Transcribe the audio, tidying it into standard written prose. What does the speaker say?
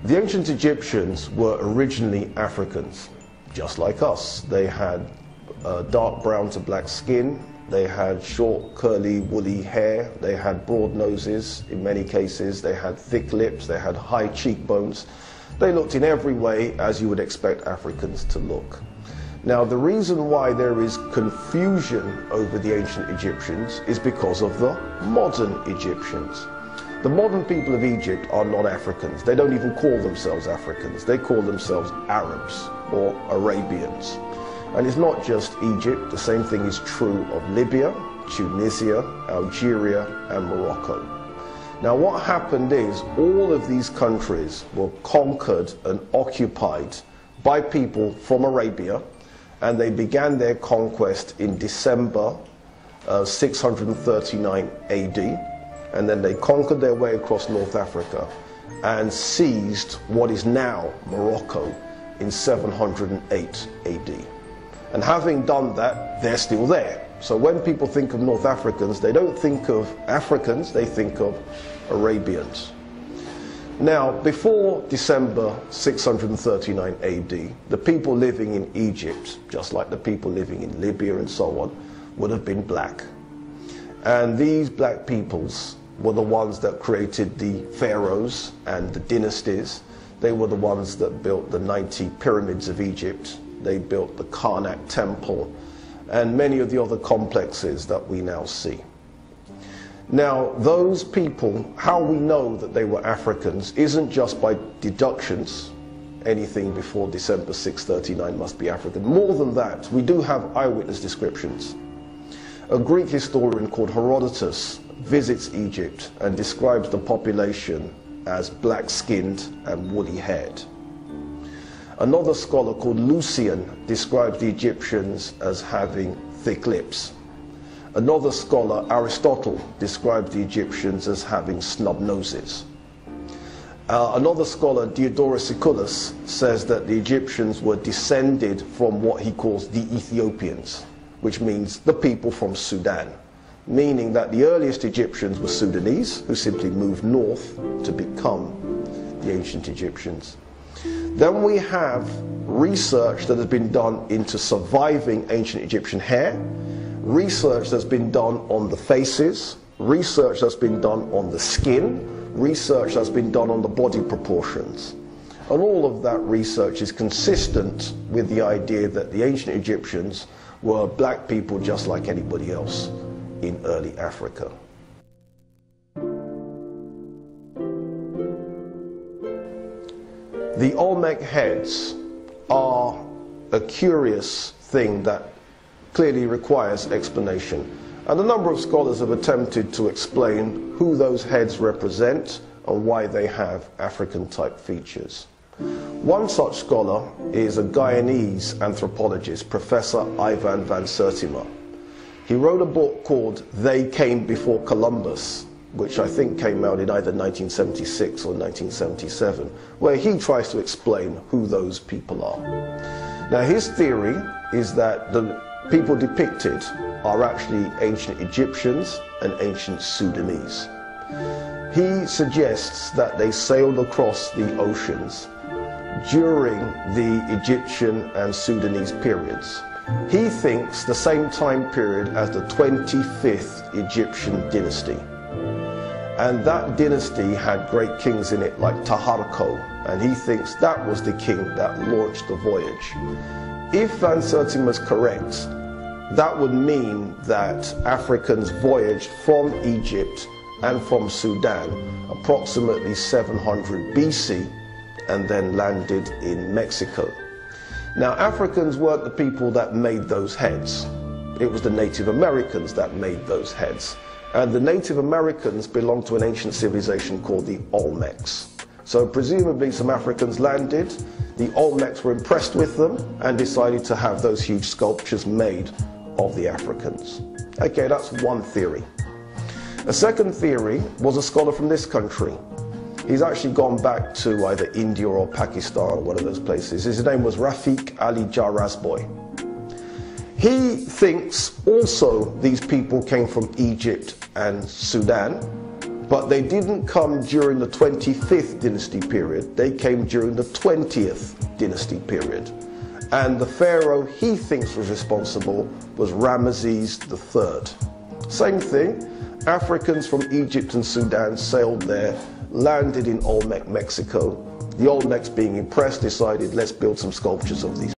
The ancient Egyptians were originally Africans, just like us. They had dark brown to black skin, they had short, curly, woolly hair, they had broad noses in many cases, they had thick lips, they had high cheekbones. They looked in every way as you would expect Africans to look. Now, the reason why there is confusion over the ancient Egyptians is because of the modern Egyptians. The modern people of Egypt are not Africans. They don't even call themselves Africans. They call themselves Arabs or Arabians. And it's not just Egypt. The same thing is true of Libya, Tunisia, Algeria, and Morocco. Now, what happened is all of these countries were conquered and occupied by people from Arabia, and they began their conquest in December 639 AD. And then they conquered their way across North Africa and seized what is now Morocco in 708 AD. And having done that, they're still there. So when people think of North Africans, they don't think of Africans, they think of Arabians. Now, before December 639 AD, the people living in Egypt, just like the people living in Libya and so on, would have been black. And these black peoples were the ones that created the pharaohs and the dynasties. They were the ones that built the 90 pyramids of Egypt. They built the Karnak temple and many of the other complexes that we now see. Now, those people, how we know that they were Africans isn't just by deductions. Anything before December 639 must be African. More than that, we do have eyewitness descriptions. A Greek historian called Herodotus visits Egypt and describes the population as black-skinned and woolly-haired. Another scholar called Lucian describes the Egyptians as having thick lips. Another scholar, Aristotle, describes the Egyptians as having snub noses. Another scholar, Diodorus Siculus, says that the Egyptians were descended from what he calls the Ethiopians, which means the people from Sudan, meaning that the earliest Egyptians were Sudanese, who simply moved north to become the ancient Egyptians. Then we have research that has been done into surviving ancient Egyptian hair, research that's been done on the faces, research that's been done on the skin, research that's been done on the body proportions. And all of that research is consistent with the idea that the ancient Egyptians were black people just like anybody else in early Africa. The Olmec heads are a curious thing that clearly requires explanation. And a number of scholars have attempted to explain who those heads represent and why they have African-type features. One such scholar is a Guyanese anthropologist, Professor Ivan van Sertima. He wrote a book called They Came Before Columbus, which I think came out in either 1976 or 1977, where he tries to explain who those people are. Now, his theory is that the people depicted are actually ancient Egyptians and ancient Sudanese. He suggests that they sailed across the oceans during the Egyptian and Sudanese periods. He thinks the same time period as the 25th Egyptian dynasty. And that dynasty had great kings in it like Taharko, and he thinks that was the king that launched the voyage. If Van Sertima is correct, that would mean that Africans voyaged from Egypt and from Sudan approximately 700 BC and then landed in Mexico. Now, Africans weren't the people that made those heads. It was the Native Americans that made those heads. And the Native Americans belonged to an ancient civilization called the Olmecs. So presumably some Africans landed, the Olmecs were impressed with them and decided to have those huge sculptures made of the Africans. Okay, that's one theory. A second theory was a scholar from this country. He's actually gone back to either India or Pakistan or one of those places. His name was Rafiq Ali Jarazboy. He thinks also these people came from Egypt and Sudan, But they didn't come during the 25th dynasty period, they came during the 20th dynasty period. And the pharaoh he thinks was responsible was Ramesses III. Same thing, Africans from Egypt and Sudan sailed there, landed in Olmec, Mexico. The Olmecs, being impressed, decided, let's build some sculptures of these